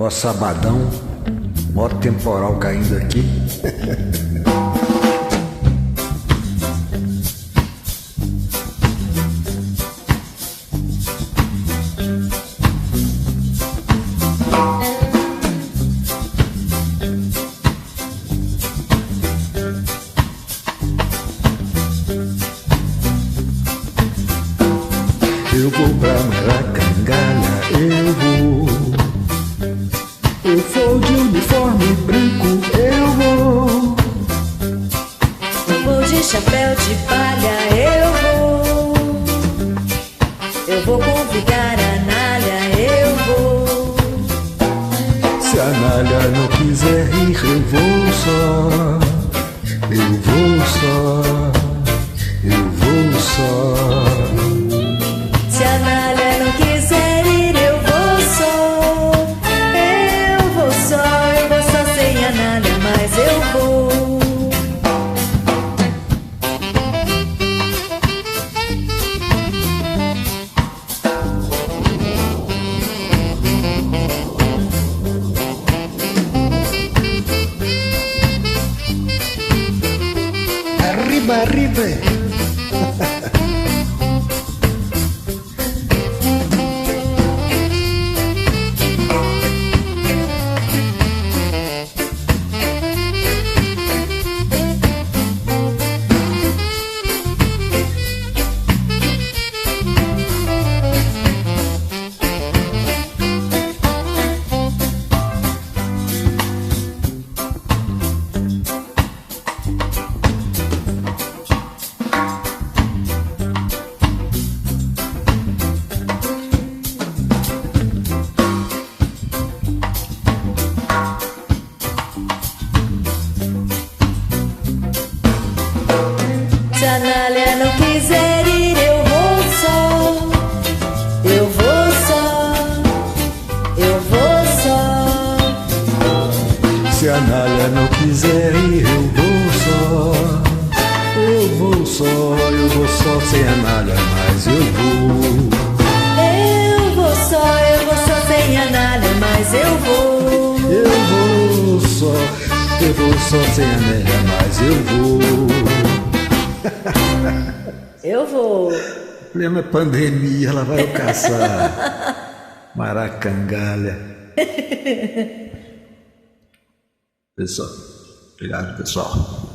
Ó, sabadão, maior temporal caindo aqui. Eu vou pra Maracangalha, eu vou de uniforme branco, eu vou de chapéu de palha, eu vou convidar a Nália, eu vou. Se a Nália não quiser rir, eu vou só. Se a Nália não quiser ir, eu vou só sem a Nália, mas eu vou. Arriba. Se a Nália não quiser ir, eu vou só. Se a Nália não quiser ir, eu vou só sem a Nália, mas eu vou. Eu vou só sem a Nália, mas eu vou. Eu vou só sem a Nália, mas eu vou. Eu vou. O problema é pandemia, ela vai caçar Maracangalha. Pessoal, obrigado, pessoal.